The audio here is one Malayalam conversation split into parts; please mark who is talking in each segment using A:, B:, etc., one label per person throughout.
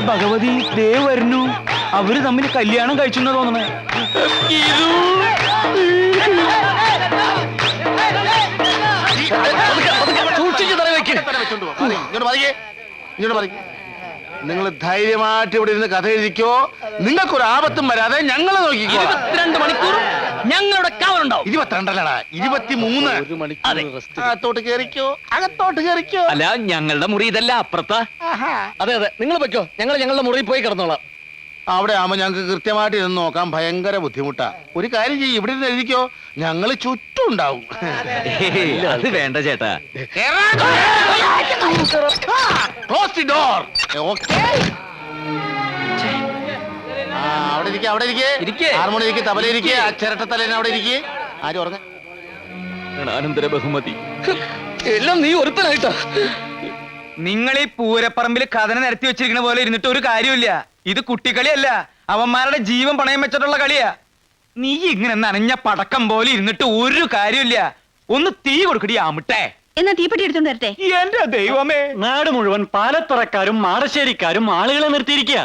A: ഭഗവതി ദേ വരുന്നു. അവര് തമ്മിൽ കല്യാണം കഴിച്ചു തോന്നണേ.
B: നിങ്ങൾ ധൈര്യമായിട്ട് ഇവിടെ ഇരുന്ന് കഥ എഴുതിക്കോ. നിങ്ങൾക്കൊരു ആപത്തും വരാതെ ഞങ്ങളെ നോക്കിക്കോ.
C: 22 മണിക്കൂർ ഞങ്ങളുടെ കാവലുണ്ടാവും.
B: 22 23 അകത്തോട്ട് കേറിക്കോ, അകത്തോട്ട് കേറിക്കോ.
C: അല്ല, ഞങ്ങളുടെ മുറി ഇതല്ല, അപ്പുറത്താ. അതെ അതെ, നിങ്ങൾ വെക്കോ, ഞങ്ങൾ ഞങ്ങളുടെ മുറിയിൽ പോയി കിടന്നോളാം.
B: അവിടെ ആവുമ്പോ ഞങ്ങൾക്ക് കൃത്യമായിട്ട് ഇരുന്ന് നോക്കാൻ ഭയങ്കര ബുദ്ധിമുട്ടാ. ഒരു കാര്യം ചെയ്യും, ഇവിടെ ഇരുന്ന് എഴുതിക്കോ, ഞങ്ങള് ചുറ്റും ഉണ്ടാവും.
C: അത് വേണ്ട ചേട്ടാ.
B: Close the door. Okay. അവിടെ ഇരിക്കെ, അവിടെ ഇരിക്കെ. ഹാർമോണി ഇരിക്കെ, തബല ഇരിക്കെ, ആ ചിരട്ടത്തലേനെ അവിടെ ഇരിക്കെ. ആരും ഉറങ്ങ.
C: അനന്തര ബഹുമതി എല്ലാം നീ ഒരുത്തനായിട്ടാ.
A: നിങ്ങൾ ഈ പൂരപ്പറമ്പിൽ കഥന നിരത്തി വെച്ചിരിക്കുന്ന പോലെ ഇരുന്നിട്ട് ഒരു കാര്യമില്ല. ഇത് കുട്ടിക്കളിയല്ല, അവന്മാരുടെ ജീവൻ പണയം വെച്ചിട്ടുള്ള കളിയാ. നീ ഇങ്ങനെ നനഞ്ഞ പടക്കം പോലെ ഇരുന്നിട്ട് ഒരു കാര്യമില്ല. ഒന്ന് തീ കൊടുക്കടി ആമിട്ടെ.
D: എന്നാ തീപ്പെട്ടി എടുത്തോണ്ട് വരട്ടെ.
A: എന്റെ ദൈവമേ,
E: നാട് മുഴുവൻ പാലത്തറക്കാരും മാടശ്ശേരിക്കാരും ആളുകളെ നിർത്തിയിരിക്കുക.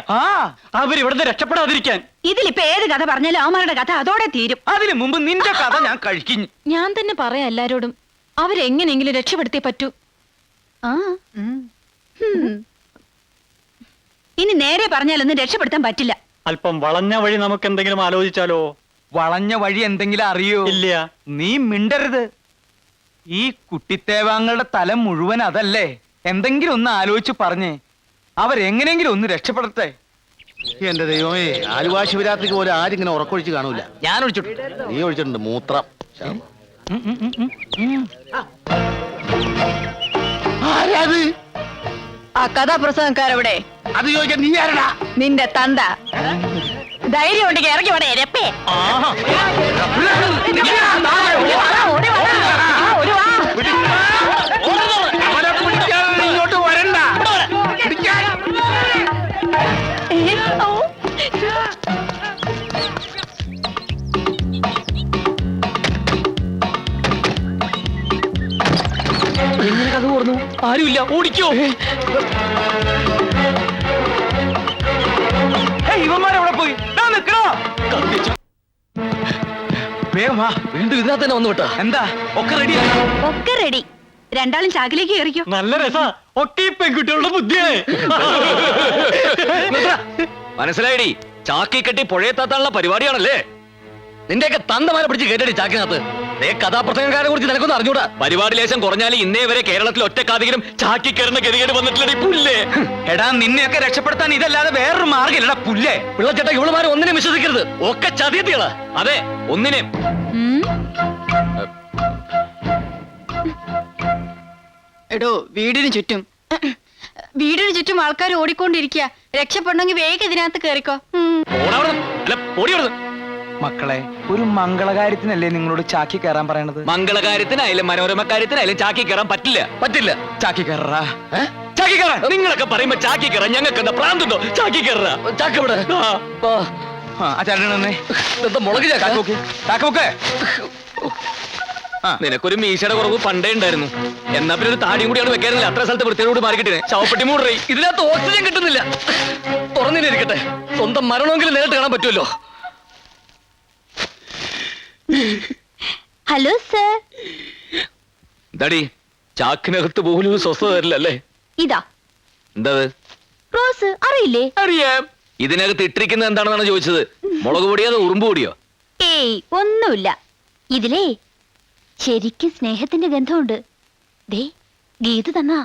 E: അവരിവിടുന്ന് രക്ഷപ്പെടാതിരിക്കാൻ.
D: ഇതിലിപ്പോ ഏത് കഥ പറഞ്ഞാലും അവന്മാരുടെ കഥ അതോടെ തീരും.
A: അതിനു മുമ്പ് നിന്റെ കഥ ഞാൻ കഴിക്കും.
D: ഞാൻ തന്നെ പറയാം എല്ലാരോടും, അവരെങ്ങനെങ്കിലും രക്ഷപ്പെടുത്തേ പറ്റൂ. ഇനി നേരെ പറഞ്ഞാലൊന്നും രക്ഷപ്പെടുത്താൻ പറ്റില്ല.
E: അല്പം വളഞ്ഞ വഴി നമുക്ക് എന്തെങ്കിലും ആലോചിച്ചാലോ?
A: വളഞ്ഞ വഴി എന്തെങ്കിലും അറിയോ?
E: ഇല്ല.
A: നീ മിണ്ടരുത്. ഈ കുട്ടിത്തേവാങ്ങളുടെ തലം മുഴുവൻ അതല്ലേ. എന്തെങ്കിലും ഒന്ന് ആലോചിച്ച് പറഞ്ഞേ, അവരെങ്ങനെങ്കിലും ഒന്ന് രക്ഷപ്പെടട്ടെ.
B: എന്റെ ദൈവമേ, ആലുവാ ശിവരാത്രിക്ക് പോലെ ആരും ഇങ്ങനെ ഉറക്കൊഴിച്ച് കാണൂല.
C: ഞാൻ ഒഴിച്ചിട്ടുണ്ട്.
B: നീ ഒഴിച്ചിട്ടുണ്ട്, മൂത്രം. ആരാത്?
D: ആ കഥാപ്രസംഗക്കാരെവിടെ?
B: അത് ചോദിക്കാൻ നീ ആരടാ?
D: നിന്റെ തന്ത. ധൈര്യം ഉണ്ടെങ്കിൽ ഇറങ്ങി വേണേ രപ്പേ.
B: ഇങ്ങോട്ട് വരണ്ട.
C: എങ്ങനെ കഥ ഓർന്നു? ആരുമില്ല, ഓടിക്കോ.
A: ഇവന്മാരെവിടെ പോയി? വേഗം വാ.
C: വീണ്ടും ഇതിനകത്ത് തന്നെ വന്നു വിട്ടാ.
A: എന്താ ഒക്കെ റെഡി?
D: ഒക്കെ റെഡി. രണ്ടാളും ചാക്കിലേക്ക് കയറിക്കോ.
E: നല്ല രസാ. ഒക്കെ പെൺകുട്ടികളുടെ ബുദ്ധിയായി.
C: മനസ്സിലായിടി, ചാക്കി കെട്ടി പുഴയെത്താനുള്ള പരിപാടിയാണല്ലേ. നിന്റെയൊക്കെ തന്തമാരെ പിടിച്ച് കേട്ടടി ചാക്കിനകത്ത്. കഥാപ്രസംഗക്കാരെ കുറിച്ച് നിനക്കൊന്നും അറിഞ്ഞൂടാ. പരിപാടി ലേശം കുറഞ്ഞാലും ഇന്നേ വരെ കേരളത്തിൽ ഒറ്റക്കാതെങ്കിലും ചാക്കി കയറുന്ന ഗതികേട് വന്നിട്ടില്ലടി പുല്ലേ.
A: എടാ, നിന്നെയൊക്കെ രക്ഷപ്പെടുത്താൻ ഇതല്ലാതെ വേറൊരു മാർഗ്ഗമില്ലടാ പുല്ലേ.
C: പിള്ളച്ചേട്ടാ, ഇവളുമാരെ ഒന്നിനെ വിശ്വസിക്കരുത്. ഒക്കെ ചതിയത്തികളാ. അതെ, ഒന്നിനെ.
D: എടോ, വീടിന് ചുറ്റും ആൾക്കാർ ഓടിക്കൊണ്ടിരിക്കുക. രക്ഷപ്പെടണമെങ്കിൽ വേഗം ഇതിനകത്ത് കേറിക്കോ.
A: മക്കളെ, ഒരു മംഗളകാര്യത്തിനല്ലേ നിങ്ങളോട് ചാക്കി കയറാൻ പറയണത്?
C: മംഗളകാര്യത്തിനായാലും മനോരമ കാര്യത്തിനായാലും ചാക്കി കയറാൻ പറ്റില്ല.
A: ചാക്കി കയറാ.
C: ചാക്കി കയറാൻ നിങ്ങളൊക്കെ പറയുമ്പോ ചാക്കി കയറാൻ ഞങ്ങൾക്ക് എന്താ പ്രാന്തുണ്ടോ? ചാക്കി കയറാ. ചാക്കി ഇവിടെ മുളക്
A: ചാക്കൊക്കെ.
C: നിനക്കൊരു മീശയുടെ കുറവ് പണ്ടേ ഉണ്ടായിരുന്നു. എന്നാ പിന്നെ ഒരു താടിയും കൂടിയാണ് വെക്കാനില്ല. അത്ര സ്ഥലത്ത് വൃത്തിയോട് മാറിക്കിട്ടേ ശവപ്പെട്ടി മൂടറേ. ഇതിനകത്ത് ഓക്സിജൻ കിട്ടുന്നില്ല. തുറന്നിരിക്കട്ടെ, സ്വന്തം മരണമെങ്കിലും നേരിട്ട് കാണാൻ പറ്റുമല്ലോ.
D: Hello sir.
C: എന്താടി, ചാക്കിനകത്ത് പോലും സ്വസ്ഥത തരില്ലല്ലേ?
D: ഇതാ
C: എന്താ
D: റോസ്, അറിയില്ലേ?
C: അറിയാം. ഇതിനകത്ത് ഇട്ടിരിക്കുന്നത് എന്താണെന്നാണ് ചോദിച്ചത്. മുളക് പൊടിയോ അതോ ഉറുമ്പ് പൊടിയോ?
D: ഏയ്, ഒന്നുമില്ല. ഇതിലേ ശരിക്കും സ്നേഹത്തിന്റെ ഗന്ധമുണ്ട്. ദേ, ഗീത തന്നാ.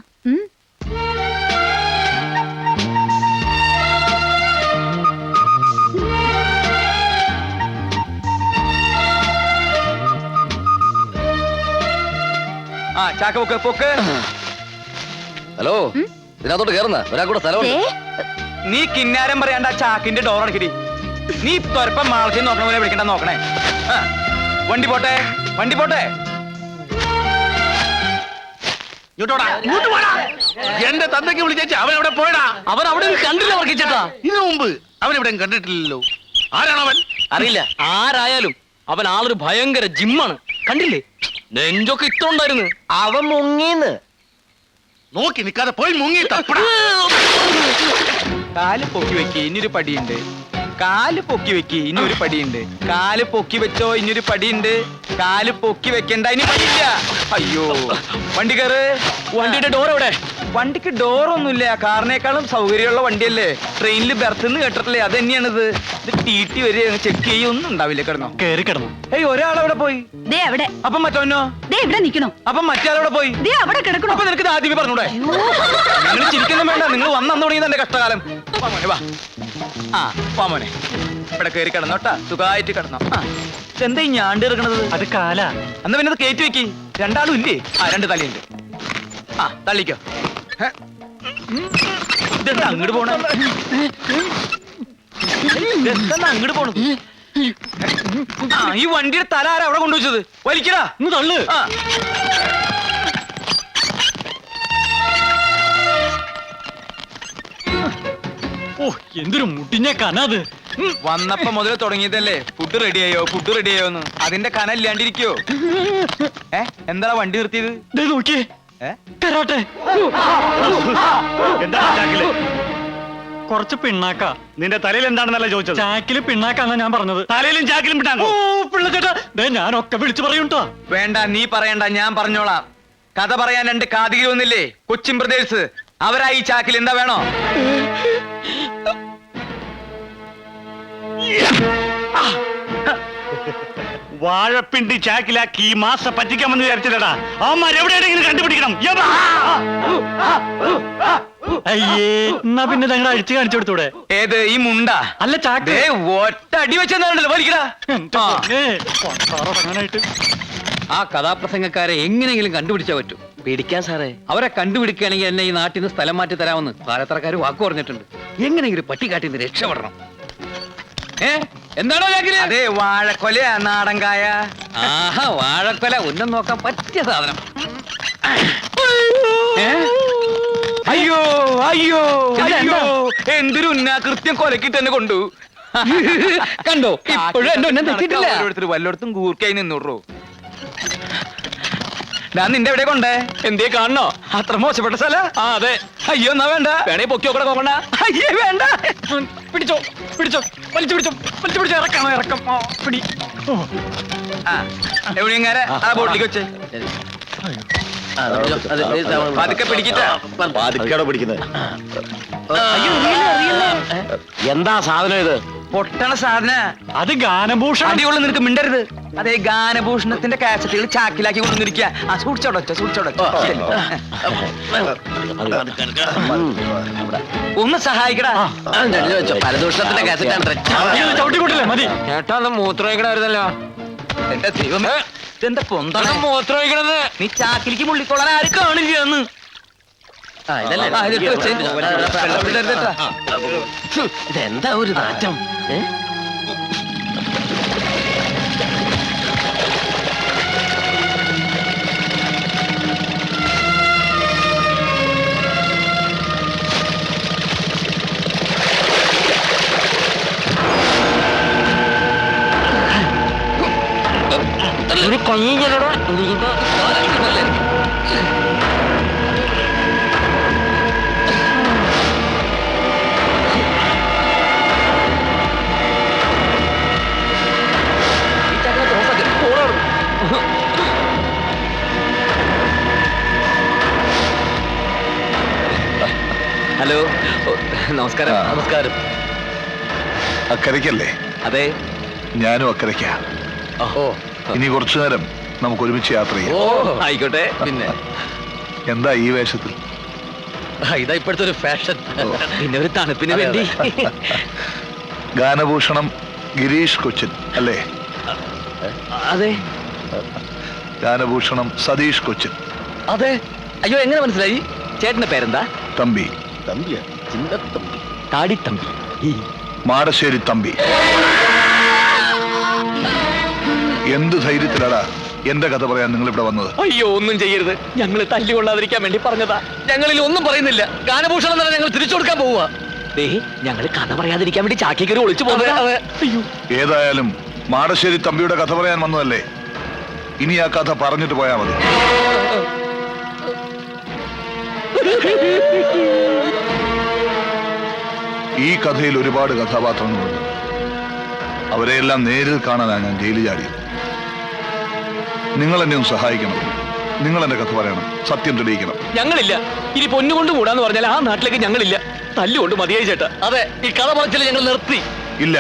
C: ഹലോ, ഇതിനകത്തോട്ട് കേറുന്ന ഒരാൾക്കൂടെ സ്ഥലമുണ്ട്.
A: നീ കിന്നാരം പറയാണ്ട ചാക്കിന്റെ ഡോർ അടക്കിടി. നീ തൊരപ്പം മാളത്തിൽ നോക്കണ പോലെ വിളിക്കണ്ട. നോക്കണേ. വണ്ടി പോട്ടെ.
B: എന്റെ തന്തയ്ക്ക് വിളിച്ചേച്ച് അവൻ എവിടെ പോയടാ?
C: അവൻ അവിടെ കണ്ടില്ല വർക്കിച്ചേട്ടാ.
B: ഇതിനു മുമ്പ് അവനെവിടെ കണ്ടിട്ടില്ലല്ലോ. ആരാണവൻ?
C: അറിയില്ല. ആരായാലും അവൻ ആളൊരു ഭയങ്കര ജിമ്മാണ്. കണ്ടില്ലേ, നെഞ്ചൊക്കെ ഇട്ടുണ്ടായിരുന്നു.
B: അവൻ മുങ്ങിന്ന് നോക്കി നിൽക്കാതെ പോയി മുങ്ങി.
A: കാല് പൊക്കി വെക്ക്, ഇനിയൊരു പടിയുണ്ട്. കാല് പൊക്കി വെക്ക്, ഇനി ഒരു പടിയുണ്ട്. കാല് പൊക്കി വെച്ചോ, ഇനിയൊരു പടിയുണ്ട്. കാല് പൊക്കി വെക്കണ്ട, ഇനി പടിയില്ല. അയ്യോ, വണ്ടി കയറ്.
C: വണ്ടിയുടെ ഡോർ എവിടെ?
A: വണ്ടിക്ക് ഡോറൊന്നുമില്ല. കാറിനേക്കാളും സൗകര്യമുള്ള വണ്ടിയല്ലേ. ട്രെയിനിൽ ബെർത്ത് കേട്ടിട്ടില്ലേ, അത് തന്നെയാണിത്. ഇത് TT വരെ ചെക്ക് ചെയ്യൊന്നും ഉണ്ടാവില്ല. കിടന്നോ?
E: കേറി കിടന്നു.
A: ഏയ്, ഒരാളവിടെ പോയി.
D: ദേ അവിടെ.
A: അപ്പം മറ്റോനോ?
D: ദേ ഇവിടെ നിക്കണോ?
A: അപ്പം മറ്റേ പോയി.
D: ദേ അവിടെ കിടക്കണോ?
A: അപ്പൊ നിനക്ക് ഇത് ആദ്യമേ പറഞ്ഞൂടെ? നിങ്ങൾ ചിരിക്കൊന്നും വേണ്ട. നിങ്ങൾ വന്നു തുടങ്ങിയത് എന്റെ കഷ്ടകാലം. വാ മോനെ, വാ. ആ, വാ മോനെ. ഇവിടെ കയറി കിടന്നോട്ടാ, സുഖമായിട്ട് കിടന്നോ. ആ, എന്താ ഈ ഞാണ്ട് ഇറങ്ങണത്?
E: അത് കാല.
A: എന്നാ പിന്നെ അത് കയറ്റി വെക്കി. രണ്ടാളും ഇല്ലേ? ആ, രണ്ട് തലയുണ്ട്. ആ, തള്ളിക്കോ. ഇതെന്താ അങ്ങോട്ട് പോണ? ഇതെന്താ അങ്ങോട്ട് പോണത്? ആ, ഈ വണ്ടിയുടെ തല ആരാ അവിടെ കൊണ്ടുവച്ചത്? വലിക്കടാ.
E: ഒന്ന് തള്ളു.
A: ആ,
E: ഓ, എന്തൊരു മുടിഞ്ഞ കനത്.
A: വന്നപ്പോ മുതൽ തുടങ്ങിയതല്ലേ ഫുഡ് റെഡിയായോ എന്ന്. അതിന്റെ കന ഇല്ലാണ്ടിരിക്കോ? എന്താ വണ്ടി നിർത്തിയത്?
E: ദേ നോക്കിയേ,
A: ഏ?
E: കരാട്ടെ.
F: എന്താ ചാക്കില്?
E: കുറച്ച് പിണ്ണാക്ക.
F: നിന്റെ തലയിൽ എന്താണെന്നല്ല ചോദിച്ചത്.
E: ചാക്കില് പിണ്ണാക്കാന്നാ ഞാൻ പറഞ്ഞത്.
F: തലയിലും ചാക്കിലും
E: ഓ
F: വിട്ടാങ്കോ?
E: പിള്ളച്ചേട്ടാ, ദേ ഞാനൊക്കെ വിളിച്ചു പറയൂട്ടോ.
A: വേണ്ട, നീ പറയണ്ട, ഞാൻ പറഞ്ഞോളാം. കഥ പറയാൻ രണ്ട് കാതികി വന്നില്ലേ, കൊച്ചിൻ ബ്രദേഴ്സ്. അവരായി ഈ ചാക്കിൽ എന്താ വേണോ?
F: വാഴപ്പിണ്ടി ചാക്കിലാക്കി ഈ മാസം പറ്റിക്കാമെന്ന് വിചാരിച്ചില്ലടാ. അവന്മാർ എവിടെയെങ്കിലും കണ്ടുപിടിക്കണം. യബ്ബാ!
E: അയ്യേ, എന്നാ പിന്നെ ഞങ്ങൾ അഴിച്ചു കാണിച്ചു കൊടുത്തൂടെ?
A: ഏത്, ഈ മുണ്ട?
E: അല്ല, ചാക്ക്.
A: ദേ, ഒറ്റ അടി വെച്ചെന്നാണല്ലോ, വലിക്കടാ.
E: എന്റെ
A: ആ.
E: പൊന്നേ, കൊണ്ടാറങ്ങാനായിട്ട്.
C: ആ കഥാപ്രസംഗക്കാരെ എങ്ങനെയെങ്കിലും കണ്ടുപിടിച്ചാ പറ്റൂ. പേടിക്കാൻ സാറേ, അവരെ കണ്ടുപിടിക്കുകയാണെങ്കിൽ എന്നെ ഈ നാട്ടിൽ നിന്ന് സ്ഥലം മാറ്റി തരാമെന്ന് പാലത്തറക്കാർ വാക്കു പറഞ്ഞിട്ടുണ്ട്. എങ്ങനെയെങ്കിലും പട്ടിക്കാട്ടിൽ നിന്ന് രക്ഷപ്പെടണം. എന്താണോ ചാക്കില്?
A: അതെ, വാഴക്കൊലയാ, നാടൻകായ.
C: ആഹാ, വാഴക്കൊല ഉന്നം നോക്കാൻ പറ്റിയ സാധനം.
A: അയ്യോ അയ്യോ
E: എന്താ,
A: അയ്യോ, എന്തൊരു ഉന്നാകൃത്യം കൊലക്കി തന്നെ കൊണ്ടു.
C: കണ്ടോ, ഇപ്പോഴും എന്റെ ഉന്നം തെറ്റിട്ടില്ല.
A: വല്ലോടത്തും കൂർക്കായി നിന്നൂറോ. ഞാൻ നിന്റെ എവിടെ കൊണ്ടേ?
C: എന്തേ കാണണോ?
A: അത്ര മോശപ്പെട്ട സ്ഥല?
C: ആ അതെ.
A: അയ്യോ, എന്നാ വേണ്ട.
C: വേണേ പൊക്കിയോടെ നോക്കണ്ട.
A: അയ്യേ, വേണ്ട.
E: പിടിച്ചോ, പിടിച്ചോ, വലിച്ചു പിടിച്ചോ, വലിച്ചു പിടിച്ചോ. ഇറക്കാണോ? ഇറക്കം. ആ, പിടി. ഓ.
A: ആ, എവിടെയെങ്ങാരെ ആ ബോട്ടിലേക്ക് വെച്ച് പതുക്കെ പിടിക്കിട്ട.
F: പാതിക്കാടോ പിടിക്കുന്നത്?
C: എന്താ സാധനം ഇത്?
A: പൊട്ടണ സാധന.
E: അത് ഗാനഭൂഷണം.
A: അടിയുള്ള നിനക്ക് മിണ്ടരുത്. അതേ, ഗാനഭൂഷണത്തിന്റെ കാസറ്റുകൾ ചാക്കിലാക്കി കൊണ്ടുവന്നിരിക്കുക. ആ, സൂക്ഷിച്ചോടൊച്ച. ഒന്ന് സഹായിക്കടാ.
C: പരദൂഷണത്തിന്റെ
E: അയ്യോ, ചവിട്ടിക്കൂട്ടില്ലേ? മതി.
C: ചേട്ടാ, അത് മൂത്രമൊഴിക്കണായിരുന്നല്ലോ.
A: എന്റെ ദൈവമേ, ഇതെന്താ പൊന്താണ്?
C: മൂത്രമൊഴിക്കണത്
A: നീ ചാക്കിലേക്ക് മുള്ളിക്കൊള്ളാൻ ആരും കാണില്ല എന്ന്.
C: ഇതെന്താ ഒരു നാറ്റം? ഒരു കയ്യിലൂടെ ഹലോ, നമസ്കാരം. നമസ്കാരം.
G: അക്കരയ്ക്കല്ലേ?
C: അതെ.
G: ഞാനും അക്കരയ്ക്കാ.
C: ഓ,
G: ഇനി കുറച്ചു നേരം നമുക്ക് ഒരുമിച്ച് യാത്ര ചെയ്യാം.
C: ഓ, ആയിക്കോട്ടെ. പിന്നെ
G: എന്താ ഈ വേഷത്തിൽ?
C: ഇതാ ഇപ്പോഴത്തെ ഒരു ഫാഷൻ. പിന്നെ ഒരു തണുപ്പിന് വേണ്ടി.
G: ഗാനഭൂഷണം ഗിരീഷ് കൊച്ചിൻ അല്ലേ?
C: അതെ.
G: ഗാനഭൂഷണം സതീഷ് കൊച്ചിൻ.
C: അതെ. അയ്യോ, എങ്ങനെ മനസ്സിലായി? ചേട്ടന്റെ പേരെന്താ?
G: തമ്പി.
C: തമ്പിയാ? ചിന്തത്തമ്പി, താടിത്തമ്പി,
G: മാടശ്ശേരി തമ്പി. എന്ത് ധൈര്യത്തിലാടാ എന്റെ കഥ പറയാൻ നിങ്ങൾ ഇവിടെ വന്നത്?
C: അയ്യോ, ഒന്നും ചെയ്യരുത്. ഞങ്ങൾ തല്ലുകൊള്ളാതിരിക്കാൻ വേണ്ടി പറഞ്ഞതാ. ഞങ്ങളിൽ ഒന്നും പറയുന്നില്ല. ഗാനഭൂഷണം തന്നെ ഞങ്ങൾ തിരിച്ചു കൊടുക്കാൻ പോവുക. ഞങ്ങൾ കഥ പറയാതിരിക്കാൻ വേണ്ടി ചാക്കിക്കറി ഒളിച്ചു പോകുന്നത്. അയ്യോ,
G: ഏതായാലും മാടശ്ശേരി തമ്പിയുടെ കഥ പറയാൻ വന്നതല്ലേ, ഇനി ആ കഥ പറഞ്ഞിട്ട് പോയാ മതി. ഈ കഥയിൽ ഒരുപാട് കഥാപാത്രങ്ങളുണ്ട്. അവരെയെല്ലാം നേരിൽ കാണാനാണ് ഞാൻ ജയിലിൽ ചാടിയത്. നിങ്ങൾ എന്നെ ഒന്ന് സഹായിക്കണം. നിങ്ങൾ എന്റെ കഥ പറയണം, സത്യം തെളിയിക്കണം.
C: ഞങ്ങളില്ല. ഇനി പൊന്നുകൊണ്ട് കൂടാന്ന് പറഞ്ഞാൽ ആ നാട്ടിലേക്ക് ഞങ്ങളില്ല. തല്ലുകൊണ്ട് മതിയായി ചേട്ടാ. അതെ, ഈ കഥ പറച്ചില്ല ഞങ്ങൾ നിർത്തി.
G: ഇല്ല,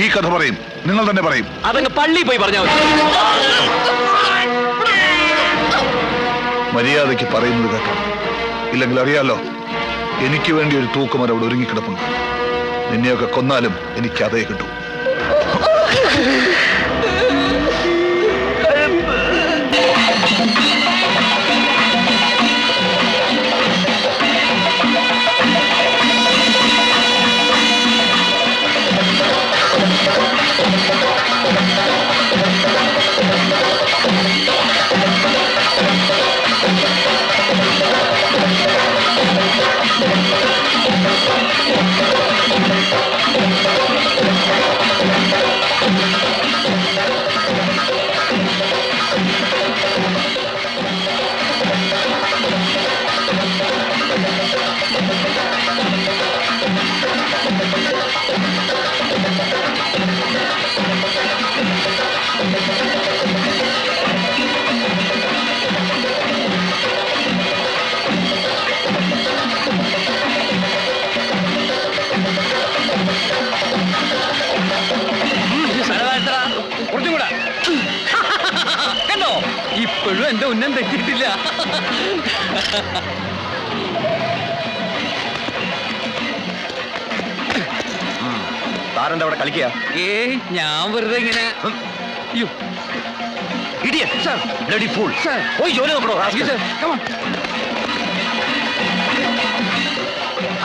G: ഈ കഥ പറയും, നിങ്ങൾ തന്നെ പറയും.
C: അതങ്ങ് പള്ളി പോയി പറഞ്ഞാൽ മതി.
G: മര്യാദയ്ക്ക് പറയുന്നത് കേട്ടോ, ഇല്ലെങ്കിൽ അറിയാലോ, എനിക്ക് വേണ്ടി ഒരു തൂക്കുമരം അവിടെ ഒരുങ്ങിക്കിടപ്പുണ്ട്. നിന്നെയൊക്കെ കൊന്നാലും എനിക്ക് അതേ കിട്ടൂ.
C: കണ്ടോ, ഇപ്പോഴും എന്റെ ഉന്നം തെറ്റിയിട്ടില്ല.
A: താരെന്താ അവിടെ കളിക്കുക?
C: ഞാൻ വെറുതെ ഇങ്ങനെ.
A: പോയി ജോലി നോക്കണോ?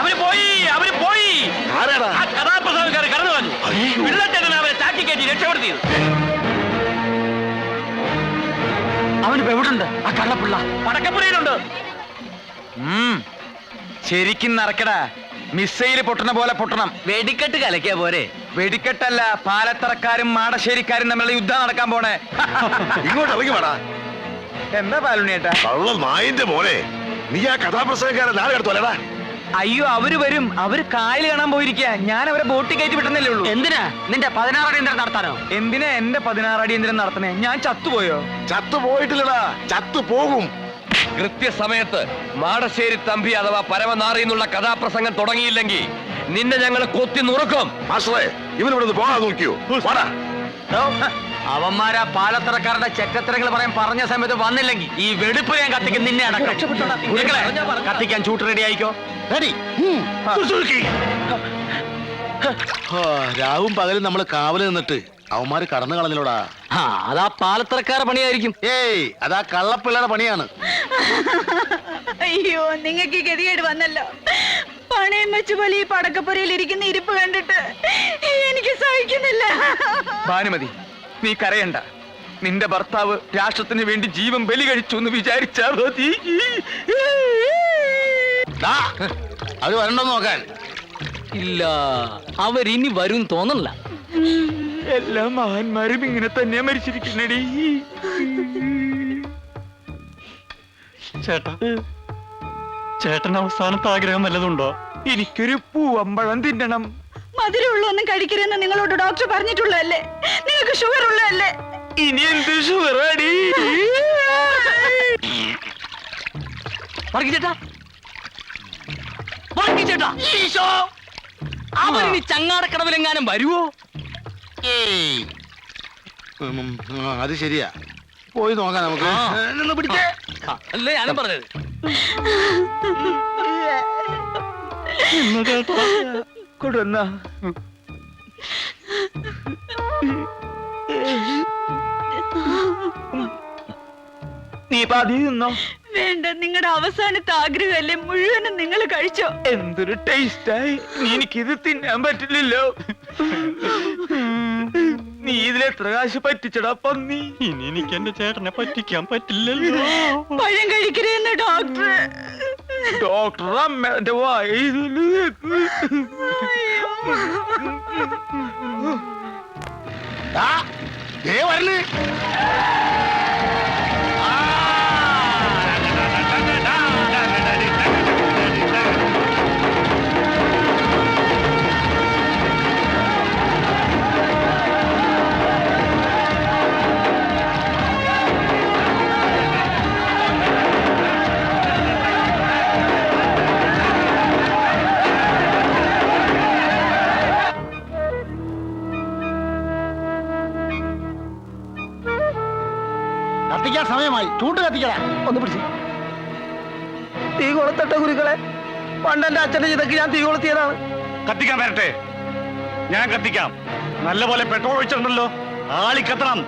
F: അവര് പോയി, അവര് പോയി. ആ കഥാപ്രസംഗക്കാര് കടന്നു വന്നു. പിള്ളേട്ടനാണ് അവരെ ചാക്കി കയറ്റി രക്ഷപ്പെടുത്തിയത്.
A: അവനിപ്പോ എവിടുണ്ട് ആ കള്ളപ്പിള്ള?
F: പടക്കപ്പുറയിലുണ്ട്.
A: ശരിക്കും നടക്കടാ. മിസൈല് പൊട്ടണ പോലെ പൊട്ടണം.
C: വെടിക്കെട്ട് കലക്കിയ പോരെ.
A: വെടിക്കെട്ടല്ല, പാലത്തറക്കാരും മാടശ്ശേരിക്കാരും തമ്മിലുള്ള യുദ്ധം നടക്കാൻ പോണേ.
H: ഇങ്ങോട്ട് ഇറങ്ങി വേടാ.
A: എന്താ പാലുണ്ണിയേട്ടാ?
H: കള്ള നായിന്റെ മോനെ, നീ ആ കഥാപ്രസംഗക്കാരെ നാളെ എടുത്തോലേടാ.
A: അയ്യോ, അവര് വരും. അവര് കായൽ കാണാൻ പോയിരിക്കുക. ഞാൻ അവരെ ബോട്ടിൽ കയറ്റി വിട്ടുന്നല്ലേ ഉള്ളൂ.
C: എന്തിനാ നിന്റെ 16 അടിയന്തരം നടത്താനോ?
A: എന്തിനാ എന്റെ 16 അടിയന്തരം നടത്തണേ? ഞാൻ ചത്തുപോയോ?
H: ചത്തു പോയിട്ടില്ലടാ, ചത്തു പോകും.
C: കൃത്യസമയത്ത് മാടശ്ശേരി തമ്പി അഥവാ പരമനാറി എന്നുള്ള കഥാപ്രസംഗം തുടങ്ങിയില്ലെങ്കിൽ നിന്നെ ഞങ്ങൾ കൊത്തി നുറുക്കും.
H: മാസ്റ്ററെ, ഇവനിവിടെ നിന്ന് പോകാൻ നോക്കിയോ? വാടാ.
C: അവന്മാരാ പാലത്തറക്കാരുടെ ചെക്കത്തരങ്ങൾ പറയാൻ പറഞ്ഞ സമയത്ത് വന്നില്ലെങ്കിൽ ഈ വെടിപ്പ് ഞാൻ കത്തിക്കും. നിന്നെ അടക്കം കത്തിക്കാൻ ചൂട്ട് റെഡി ആയിക്കോ.
B: റെഡി. രാവും പകലും നമ്മൾ കാവല് നിന്നിട്ട് അവന്മാര് കടന്നു കളഞ്ഞിലോടാ.
C: അതാ പാലത്തറക്കാരുടെ പണിയായിരിക്കും.
B: ഏയ്, അതാ കള്ളപ്പിള്ളയുടെ പണിയാണ്.
D: അയ്യോ, നിങ്ങൾക്ക് ഗതികേട് വന്നല്ലോ. പണയം വെച്ച് പോലെ ഈ പടക്കപ്പുരയിൽ ഇരിക്കുന്ന ഇരിപ്പ് കണ്ടിട്ട് എനിക്ക് സഹിക്കുന്നില്ല.
A: ഭാനുമതി, നീ കരയണ്ട. നിന്റെ ഭർത്താവ് രാഷ്ട്രത്തിന് വേണ്ടി ജീവൻ ബലി കഴിച്ചു എന്ന് വിചാരിച്ചാ മതി.
B: ദാ, അത് വരണ്ടോ നോക്കാൻ.
C: ഇല്ല, അവരിനി വരും തോന്നല്ല.
A: എല്ലാ മഹാന്മാരും ഇങ്ങനെ തന്നെയാ മരിച്ചിരിക്കണടി.
F: ചേട്ടാ, ചേട്ടൻ അവസാനത്തെ ആഗ്രഹം വല്ലതുണ്ടോ?
A: എനിക്കൊരു പൂവമ്പഴം തിന്നണം.
D: മധുരമുള്ള ഒന്നും കഴിക്കരുതെന്ന് നിങ്ങളോട് ഡോക്ടർ പറഞ്ഞിട്ടുള്ളതല്ലേ? നിങ്ങൾക്ക് ഷുഗർ ഉള്ളതല്ലേ?
A: ഇനി എന്ത് ഷുഗറാടി?
C: അവരിനി ചങ്ങാടക്കടവിലെങ്ങാനും വരുവോ?
B: ഏയ്, അത് ശരിയാ. പോയി നോക്കാം നമുക്ക്. നിന്ന് പിടിച്ചേ.
C: അല്ലേ ഞാനും പറഞ്ഞത്.
A: കൊടുന്ന നീ പാതി നിന്നോ?
D: വേണ്ട, നിങ്ങളുടെ അവസാനത്തെ ആഗ്രഹമല്ലേ, മുഴുവനും നിങ്ങൾ കഴിച്ചോ.
A: എന്തൊരു ടേസ്റ്റായി. എനിക്കിത് തിന്നാൻ പറ്റില്ലല്ലോ. നീ ഇതിലെത്ര കാശ് പറ്റിച്ചടാ പന്നി?
F: ഇനി എനിക്ക് എന്റെ ചേട്ടനെ പറ്റിക്കാൻ പറ്റില്ലല്ലോ.
D: പഴം കഴിക്കരുതെന്ന് ഡോക്ടർ.
A: ഡോക്ടർ അമ്മന്റെ വായ
B: വരല്. കഴിക്കാൻ സമയമായി. ചൂട്ട് കത്തിക്കടാ.
A: ഒന്ന് പിടിച്ച് തീ കൊളുത്തട്ടെ ഗുരുക്കളെ. പണ്ടെന്റെ അച്ഛന്റെ ചിതക്ക് ഞാൻ തീ കൊളുത്തിയതാണ്.
F: കത്തിക്കാൻ വരട്ടെ, ഞാൻ കത്തിക്കാം. നല്ലപോലെ പെട്രോൾ ഒഴിച്ചിട്ടുണ്ടല്ലോ, ആളി കത്തണം.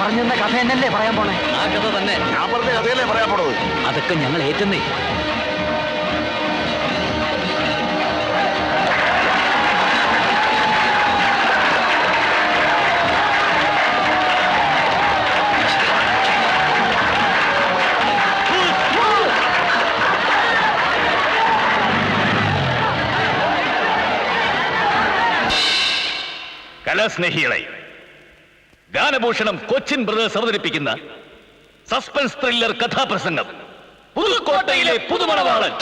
A: പറഞ്ഞ കഥ എന്നല്ലേ പറയാൻ പോണേ?
C: ആ കഥ തന്നെ.
H: ഞാൻ പറഞ്ഞ കഥയല്ലേ പറയാൻ പോണത്.
C: അതൊക്കെ ഞങ്ങൾ ഏറ്റുന്നേ.
F: കലാസ്നേഹികളെ, ഗാനഭൂഷണം കൊച്ചിൻ ബ്രദേഴ്സ് അവതരിപ്പിക്കുന്ന സസ്പെൻസ് ത്രില്ലർ കഥാപ്രസംഗം പുതുക്കോട്ടയിലെ പുതുമണവാളൻ.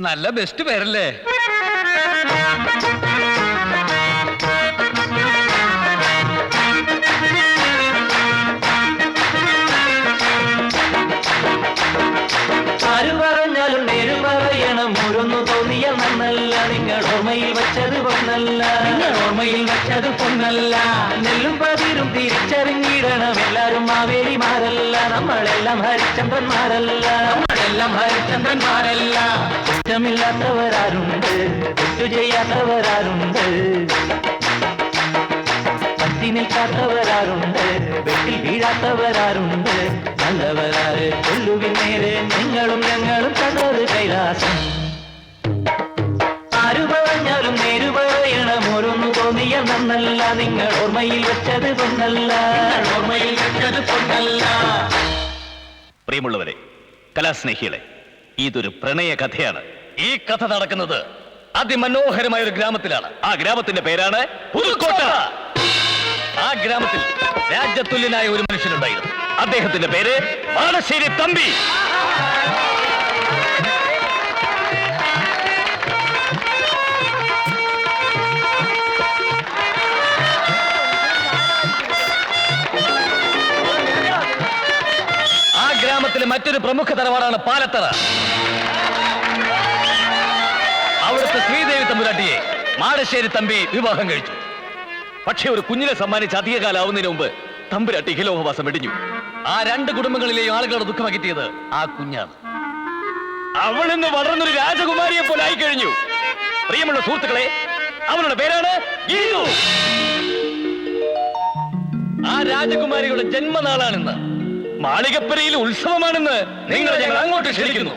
A: നല്ല ബെസ്റ്റ് പേരല്ലേ?
I: ആരു പറഞ്ഞാലും നേരു പറയണം. ഓരോന്നു തോന്നിയാൽ നന്നല്ല. നിങ്ങൾ ഓർമ്മയിൽ വെച്ചത് പൊന്നല്ല. നിങ്ങൾ ഓർമ്മയിൽ വെച്ചത് പൊന്നല്ല. നെല്ലും പതിരും തിരിച്ചറിഞ്ഞിടണം. എല്ലാരും മാവേലിമാരല്ല. നമ്മളെല്ലാം ഹരിചന്ദ്രന്മാരല്ല. നമ്മളെല്ലാം ഹരിചന്ദ്രന്മാരല്ല. കുറ്റമില്ലാത്തവരാരുണ്ട്, തെറ്റു ചെയ്യാത്തവരാരുണ്ട്, പറ്റി നിൽക്കാത്തവരാരുണ്ട്, വെട്ടിൽ വീഴാത്തവരാരുണ്ട്. നല്ലവരാറ് കൊല്ലുവിൻ നേരെ നിങ്ങളും ഞങ്ങളും കടറ് കൈലാസം. ആരു പറഞ്ഞാലും നേരു പറയണം. ഓരോന്നു തോന്നിയാൽ നന്നല്ല. നിങ്ങൾ ഓർമ്മയിൽ വെച്ചത് പൊന്നല്ല. നിങ്ങൾ ഓർമ്മയിൽ വെച്ചത് പൊന്നല്ല.
F: പ്രിയമുള്ളവരെ, കലാസ്നേഹികളെ, ഇതൊരു പ്രണയ കഥയാണ്. ഈ കഥ നടക്കുന്നത് അതിമനോഹരമായ ഒരു ഗ്രാമത്തിലാണ്. ആ ഗ്രാമത്തിന്റെ പേരാണ് പുതുക്കോട്ട. ആ ഗ്രാമത്തിൽ രാജ്യതുല്യനായ ഒരു മനുഷ്യനുണ്ടായിരുന്നു. അദ്ദേഹത്തിന്റെ പേര് മാടശ്ശേരി തമ്പി. ആ ഗ്രാമത്തിലെ മറ്റൊരു പ്രമുഖ തറവാടാണ് പാലത്തറ. അവിടുത്തെ ശ്രീദേവി തമ്പുരാട്ടിയെ മാടശ്ശേരി തമ്പി വിവാഹം കഴിച്ചു. പക്ഷെ ഒരു കുഞ്ഞിനെ സമ്മാനിച്ച് അധികകാലാവുന്നതിന് മുമ്പ് തമ്പുരാട്ടി ഇഹലോകവാസം വെടിഞ്ഞു. ആ രണ്ട് കുടുംബങ്ങളിലെയും ആളുകളുടെ ദുഃഖം അകറ്റിയത് ആ കുഞ്ഞാണ്. അവൾ ഇന്ന് വളർന്നൊരു രാജകുമാരിയെ പോലെ ആയിക്കഴിഞ്ഞു. പ്രിയമുള്ള സുഹൃത്തുക്കളെ, അവളുടെ പേരാണ് ഗീതു. ആ രാജകുമാരിയുടെ ജന്മനാളാണിന്ന്. മാളികപ്പുരയിൽ ഉത്സവമാണെന്ന് നിങ്ങളെ ഞങ്ങൾ അങ്ങോട്ട് ക്ഷണിക്കുന്നു.